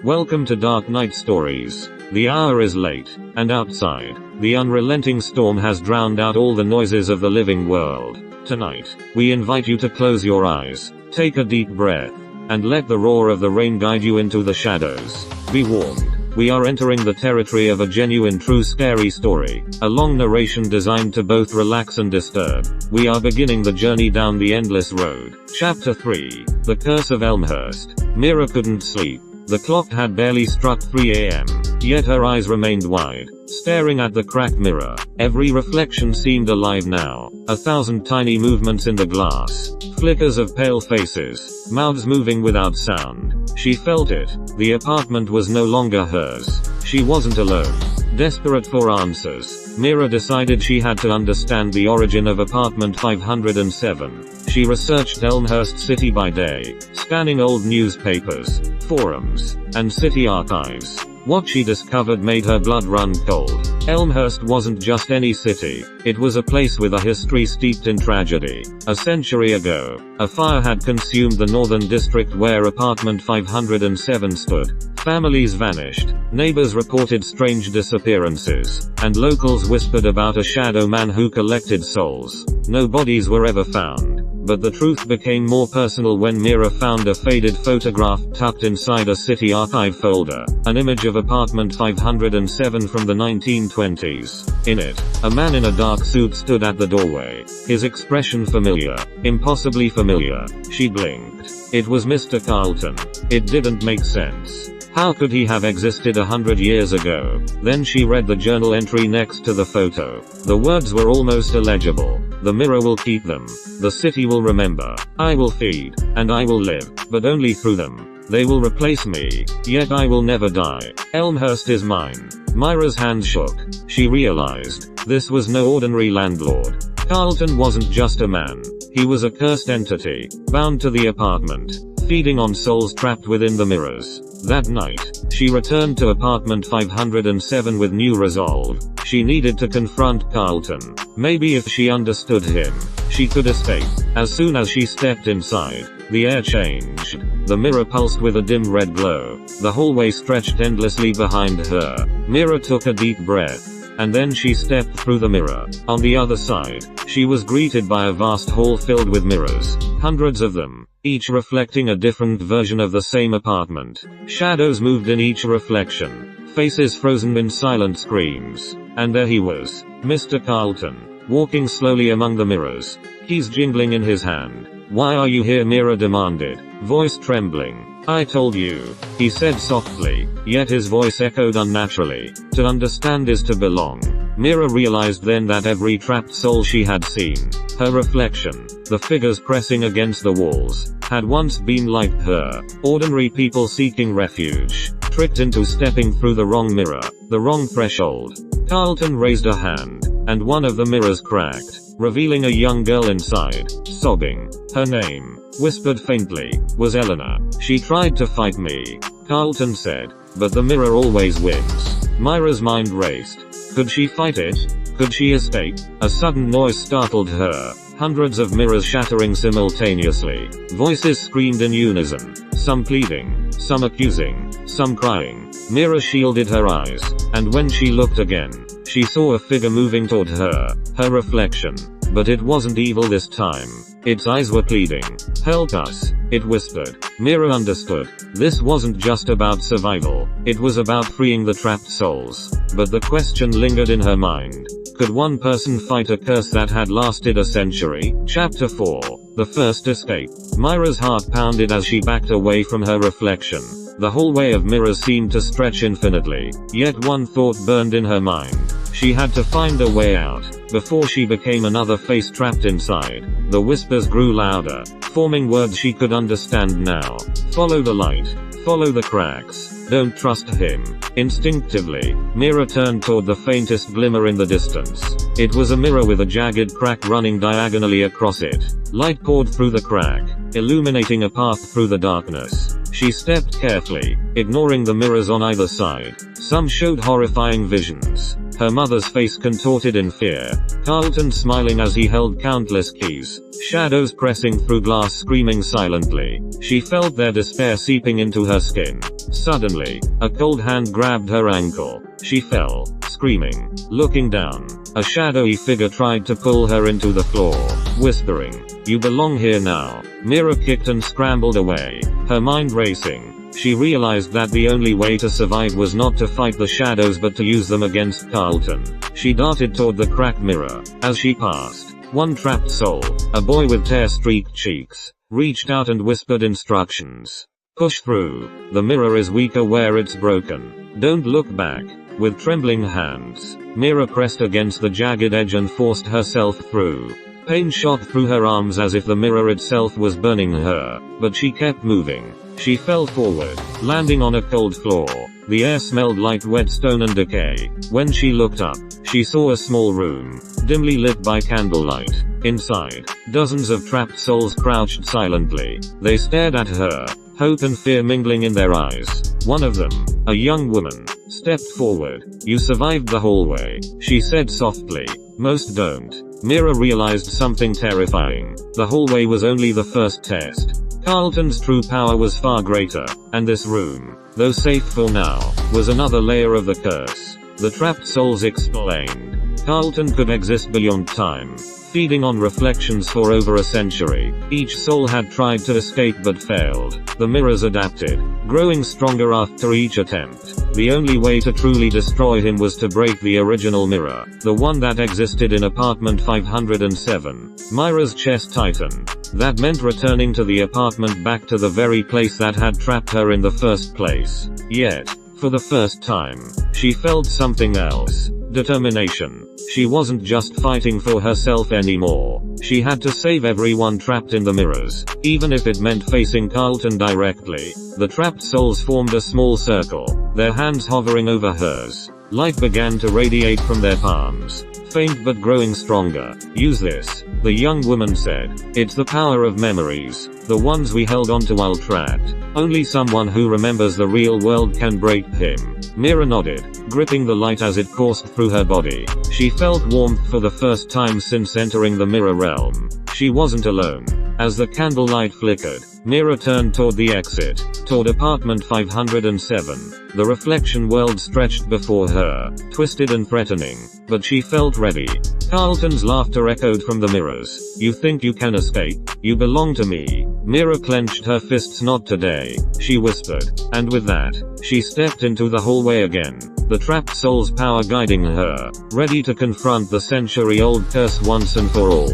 Welcome to Dark Night Stories. The hour is late, and outside, the unrelenting storm has drowned out all the noises of the living world. Tonight, we invite you to close your eyes, take a deep breath, and let the roar of the rain guide you into the shadows. Be warned. We are entering the territory of a genuine true scary story, a long narration designed to both relax and disturb. We are beginning the journey down the endless road. Chapter 3. The Curse of Elmhurst. Mira couldn't sleep. The clock had barely struck 3 a.m., yet her eyes remained wide, staring at the cracked mirror. Every reflection seemed alive now. 1,000 tiny movements in the glass. Flickers of pale faces. Mouths moving without sound. She felt it. The apartment was no longer hers. She wasn't alone. Desperate for answers, Mira decided she had to understand the origin of apartment 507. She researched Elmhurst City by day, scanning old newspapers, forums, and city archives. What she discovered made her blood run cold. Elmhurst wasn't just any city, it was a place with a history steeped in tragedy. A century ago, a fire had consumed the northern district where apartment 507 stood. Families vanished, neighbors reported strange disappearances, and locals whispered about a shadow man who collected souls. No bodies were ever found. But the truth became more personal when Mira found a faded photograph tucked inside a city archive folder, an image of apartment 507 from the 1920s. In it, a man in a dark suit stood at the doorway, his expression familiar, impossibly familiar. She blinked. It was Mr. Carlton. It didn't make sense. How could he have existed 100 years ago? Then she read the journal entry next to the photo. The words were almost illegible. The mirror will keep them. The city will remember. I will feed. And I will live. But only through them. They will replace me. Yet I will never die. Elmhurst is mine. Myra's hand shook. She realized. This was no ordinary landlord. Carlton wasn't just a man. He was a cursed entity, bound to the apartment, feeding on souls trapped within the mirrors. That night, she returned to apartment 507 with new resolve. She needed to confront Carlton. Maybe if she understood him, she could escape. As soon as she stepped inside, the air changed. The mirror pulsed with a dim red glow. The hallway stretched endlessly behind her. Mira took a deep breath. And then she stepped through the mirror. On the other side, she was greeted by a vast hall filled with mirrors. Hundreds of them, each reflecting a different version of the same apartment. Shadows moved in each reflection. Faces frozen in silent screams. And there he was, Mr. Carlton, walking slowly among the mirrors, keys jingling in his hand. Why are you here? Mira demanded, voice trembling. I told you, he said softly, yet his voice echoed unnaturally. To understand is to belong. Mira realized then that every trapped soul she had seen, her reflection, the figures pressing against the walls, had once been like her. Ordinary people seeking refuge, tricked into stepping through the wrong mirror, the wrong threshold. Carlton raised a hand, and one of the mirrors cracked, revealing a young girl inside, sobbing. Her name, whispered faintly, was Eleanor. She tried to fight me, Carlton said, but the mirror always wins. Myra's mind raced. Could she fight it? Could she escape? A sudden noise startled her. Hundreds of mirrors shattering simultaneously. Voices screamed in unison. Some pleading, some accusing, some crying. Mira shielded her eyes, and when she looked again, she saw a figure moving toward her, her reflection. But it wasn't evil this time. Its eyes were pleading. Help us, it whispered. Mira understood. This wasn't just about survival. It was about freeing the trapped souls. But the question lingered in her mind. Could one person fight a curse that had lasted a century? Chapter 4. The First Escape. Myra's heart pounded as she backed away from her reflection. The hallway of mirrors seemed to stretch infinitely. Yet one thought burned in her mind. She had to find a way out, before she became another face trapped inside. The whispers grew louder, forming words she could understand now. Follow the light. Follow the cracks. Don't trust him. Instinctively, Mira turned toward the faintest glimmer in the distance. It was a mirror with a jagged crack running diagonally across it. Light poured through the crack, illuminating a path through the darkness. She stepped carefully, ignoring the mirrors on either side. Some showed horrifying visions. her mother's face contorted in fear. Carlton smiling as he held countless keys. Shadows pressing through glass screaming silently. She felt their despair seeping into her skin. Suddenly, a cold hand grabbed her ankle. She fell, screaming. Looking down, a shadowy figure tried to pull her into the floor, whispering, "You belong here now." Mira kicked and scrambled away, her mind racing. She realized that the only way to survive was not to fight the shadows but to use them against Carlton. She darted toward the cracked mirror. As she passed, one trapped soul, a boy with tear-streaked cheeks, reached out and whispered instructions. "Push through. The mirror is weaker where it's broken. Don't look back." With trembling hands, Mira pressed against the jagged edge and forced herself through. Pain shot through her arms as if the mirror itself was burning her, but she kept moving. She fell forward, landing on a cold floor. The air smelled like wet stone and decay. When she looked up, she saw a small room, dimly lit by candlelight. Inside, dozens of trapped souls crouched silently. They stared at her, hope and fear mingling in their eyes. One of them, a young woman, stepped forward. "You survived the hallway," she said softly. "Most don't." Mira realized something terrifying. The hallway was only the first test. Carlton's true power was far greater, and this room, though safe for now, was another layer of the curse. The trapped souls explained. Carlton could exist beyond time, feeding on reflections for over a century. Each soul had tried to escape but failed. The mirrors adapted, growing stronger after each attempt. The only way to truly destroy him was to break the original mirror, the one that existed in apartment 507. Myra's chest tightened. That meant returning to the apartment, back to the very place that had trapped her in the first place. Yet, for the first time, she felt something else. Determination. She wasn't just fighting for herself anymore. She had to save everyone trapped in the mirrors, even if it meant facing Carlton directly. The trapped souls formed a small circle, their hands hovering over hers. Light began to radiate from their palms, faint but growing stronger. "Use this," the young woman said. "It's the power of memories, the ones we held onto while trapped. Only someone who remembers the real world can break him." Mira nodded, gripping the light as it coursed through her body. She felt warmth for the first time since entering the mirror realm. She wasn't alone. As the candlelight flickered, Mira turned toward the exit, toward apartment 507. The reflection world stretched before her, twisted and threatening, but she felt ready. Carlton's laughter echoed from the mirrors. "You think you can escape? You belong to me." Mira clenched her fists. "Not today," she whispered, and with that, she stepped into the hallway again, the trapped soul's power guiding her, ready to confront the century-old curse once and for all.